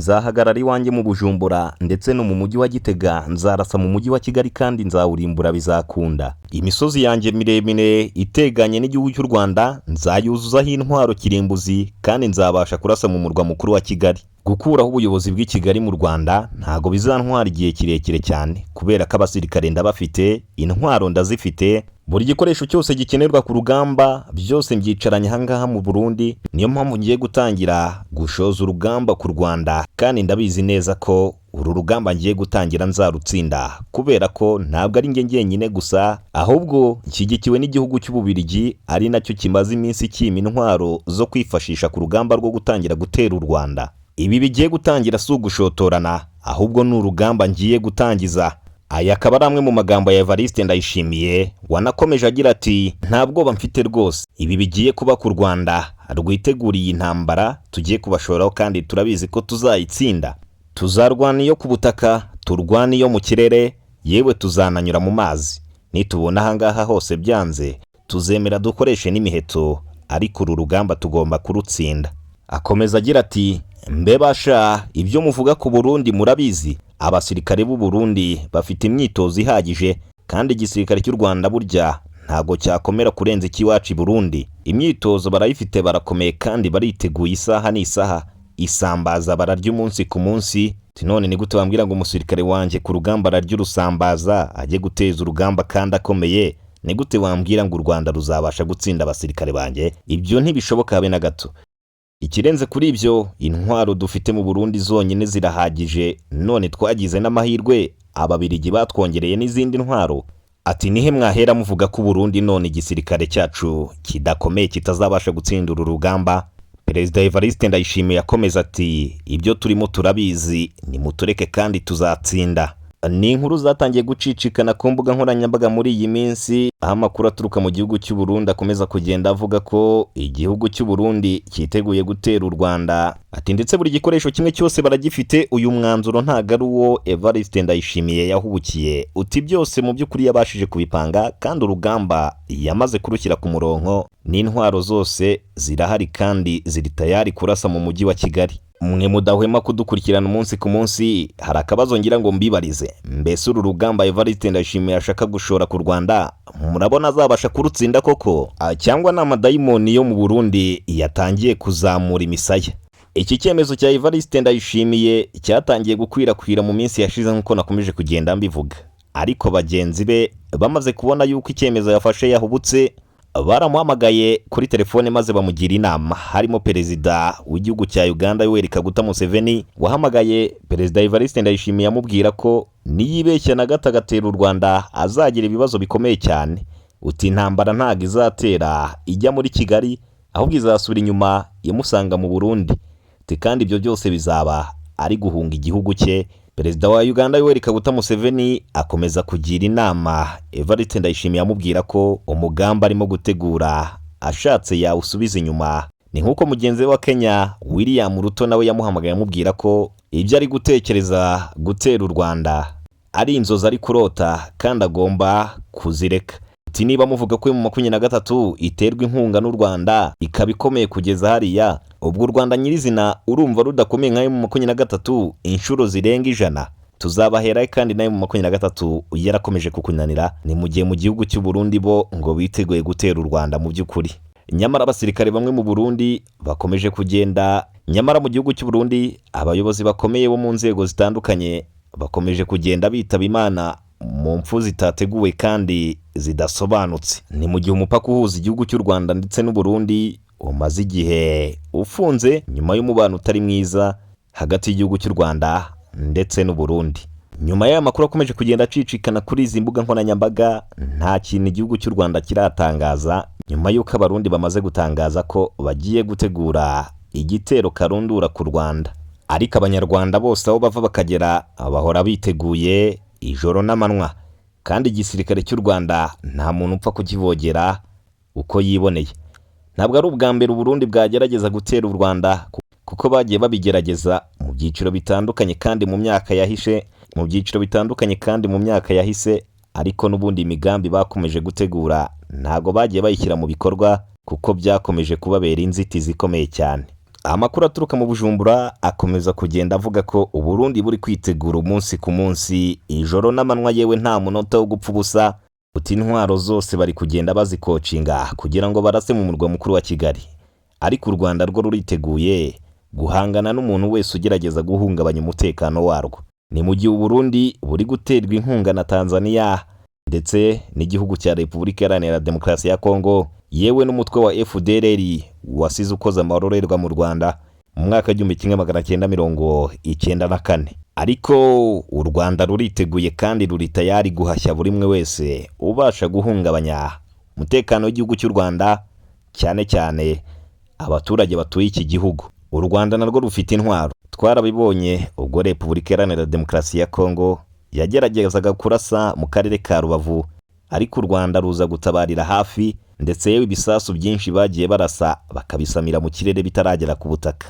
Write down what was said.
nzahagarara iwanjye mu Bujumbura ndetse no mu mujyi wa Gitega, nzarasa mu mujyi wa Kigali kandi nzawurimbura bizakunda. Imisozi yanjye miremire iteganye n'igihugu cy'u Rwanda nzayuzuzaho intwaro kirimbuzi kandi nzabasha kurasa mu murwa mukuru wa Kigali. Gukuraho ubuyobozi bw'i Kigali mu Rwanda ntago bizantwara igihe kirekire cyane, kubera ko abasirikare ndabafite, intwaro ndazifite, buri gikoresho cyose gikenerwa ku rugamba byose mbyicaranye ahangaha mu Burundi. Niyo mpamvu ngiye gutangira gushoza urugamba ku Rwanda, kandi ndabizi neza ko uru rugamba ngiye gutangira nzarutsinda, kubera ko ntabwo ari njye njyenyine gusa, ahubwo nshyigikiwe n'igihugu cy'Ububiligi, ari nacyo kimaze iminsi cyima intwaro zo kwifashisha ku rugamba rwo gutangira gutera u Rwanda. Ibi bigiye gutangira si ugushotorana, ahubwo ni urugamba ngiye gutangiza. Aya akaba ari amwe mu magambo ya Evariste Ndayishimiye wanakomeje agira ati nta bwoba mfite rwose, ibi bigiye kuba ku Rwanda rwiteguriye intambara tugiye kubashoraho kandi turabizi ko tuzayitsinda. Tuzarwana iyo ku butaka, turwana iyo mu kirere, yewe tuzananyura mu mazi. Nitubona ahangaha hose byanze tuzemera dukoreshe n'imiheto, ariko uru rugamba tugomba kurutsinda. Akomeza agira ati mbebasha ibyo muvuga ku Burundi murabizi, abasirikare b'u Burundi bafite imyitozo ihagije, kandi igisirikare cy'u Rwanda burya ntago cyakomera kurenza ikiwacu i Burundi. Imyitozo barayifite, barakomeye kandi bariteguye isaha n'isaha, isambaza bararya umunsi ku munsi. None ni gute bambwira ngo umusirikare wanjye ku rugamba ararya urusambaza ajye guteza urugamba kandi akomeye? Ni gute wambwira ngo u Rwanda ruzabasha gutsinda abasirikare banjye? Ibyo ntibishoboka habe na gato. Ikirenze kuri ibyo, intwaro dufite mu Burundi zonyine zirahagije, none twagize n'amahirwe ababiligi batwongereye n'izindi ntwaro. Ati nihe mwahera muvuga ko Burundi none igisirikare cyacu kidakomeye kitazabasha gutsinda uru rugamba? Perezida Evariste Ndayishimiye yakomeza ati ibyo turimo turabizi, nimutureke kandi tuzatsinda. Ni inkuru zatangiye gucicikana ku mbuga nkoranyambaga muri iyi minsi, aho amakuru aturuka mu gihugu cy'u Burundi akomeza kugenda avuga ko igihugu cy'u Burundi cyiteguye gutera u Rwanda. Ati ndetse buri gikoresho kimwe cyose baragifite. Uyu mwanzuro ntago ari uwo Evariste Ndayishimiye yahubukiye, uti byose mu by'ukuri yabashije kubipanga, kandi urugamba yamaze kurushyira ku murongo, n'intwaro zose zirahari kandi ziri tayari kurasa mu mujyi wa Kigali. Mwe mudahwema kudukurikirana umunsi ku munsi, hari akabazo ngira ngo mbibarize, mbese uru rugamba Evariste Ndayishimiye ashaka gushora ku Rwanda murabona azabasha kurutsinda koko, cyangwa ni amadayimoni yo mu Burundi yatangiye kuzamura imisaya? Iki cyemezo cya Evariste Ndayishimiye cyatangiye gukwirakwira mu minsi yashize nk'uko nakomeje kugenda mbivuga, ariko bagenzi be bamaze kubona yuko icyemezo yafashe yahubutse, baramuhamagaye kuri telefone maze bamugira inama. Harimo perezida w'igihugu cya Uganda Yoweri Kaguta Museveni wahamagaye perezida Evariste Ndayishimiye amubwira ko niyibeshya na gato agatera u Rwanda azagira ibibazo bikomeye cyane. Uti intambara ntago izatera ijya muri Kigali, ahubwo izasubira inyuma imusanga mu Burundi. Uti kandi ibyo byose bizaba ari guhunga igihugu cye. Perezida wa Uganda Yoweri Kaguta Museveni akomeza kugira inama Evariste Ndayishimiye amubwira ko umugamba arimo gutegura ashatse yawusubiza inyuma. Ni nk'uko mugenzi wa Kenya William Ruto nawe yamuhamagaye amubwira ko ibyo ari gutekereza gutera u Rwanda ari inzozi ari kurota kandi agomba kuzireka. Uti niba muvuga ko mu 2023 iterwa inkunga n'u Rwanda ikaba ikomeye kugeza hariya, ubwo u Rwanda nyirizina urumva rudakomeye nkayo mu 2023 inshuro zirenga 100, tuzabahera kandi nayo mu 2023 yarakomeje kukunanira. Ni mu gihe mu gihugu cy'u Burundi bo ngo biteguye gutera u Rwanda mu by'ukuri. Nyamara abasirikare bamwe mu Burundi bakomeje kugenda, nyamara mu gihugu cy'u Burundi abayobozi bakomeye bo mu nzego zitandukanye bakomeje kugenda bitaba Imana mu mfu zitateguwe kandi zidasobanutse. Ni mu gihe umupaka uhuza igihugu cy'u Rwanda ndetse n'u Burundi umaze igihe ufunze nyuma y'umubano utari mwiza hagati y'igihugu cy'u Rwanda ndetse n'u Burundi. Nyuma y'aya makuru akomeje kugenda acicikana kuri izi mbuga nkoranyambaga, nta kintu igihugu cy'u Rwanda kiratangaza, nyuma y'uko abarundi bamaze gutangaza ko bagiye gutegura igitero karundura ku Rwanda. Ariko abanyarwanda bose aho bava bakagera bahora biteguye ijoro n'amanywa, kandi igisirikare cy'u Rwanda nta muntu upfa kukivogera uko yiboneye. Ntabwo ari ubwa mbere u Burundi bwagerageza gutera u Rwanda, kuko bagiye babigerageza mu byiciro bitandukanye kandi mu myaka yahise, ariko n'ubundi imigambi bakomeje gutegura ntago bagiye bayishyira mu bikorwa, kuko byakomeje kubabera inzitizi ikomeye cyane. Amakuru aturuka mu Bujumbura akomeza kugenda avuga ko Uburundi buri kwitegura umunsi ku munsi, ijoro n'amanywa, yewe nta munota wo gupfa ubusa, uti intwaro zose bari kugenda bazikocinga kugira ngo barase mu murwa mukuru wa Kigali. Ariko u Rwanda rwo ruriteguye guhangana n'umuntu wese ugerageza guhungabanya umutekano warwo. Ni mu gihe Uburundi buri guterwa inkunga na Tanzania ndetse n'igihugu cya Repubulika Iharanira Demokarasi ya Kongo, yewe n'umutwe wa FDLR wasize ukoze amarorerwa mu Rwanda mu mwaka w'1994. Ariko u Rwanda ruriteguye kandi ruri tayari guhashya buri umwe wese ubasha guhungabanya umutekano w'igihugu cy'u Rwanda, cyane cyane abaturage batuye iki gihugu. U Rwanda narwo rufite intwaro, twarabibonye ubwo Repubulika Iharanira Demokarasi ya Kongo yageragezaga kurasa mu karere ka Rubavu, ariko u Rwanda ruza gutabarira hafi, ndetse yewe ibisasu byinshi bagiye barasa bakabisamira mu kirere bitaragera ku butaka.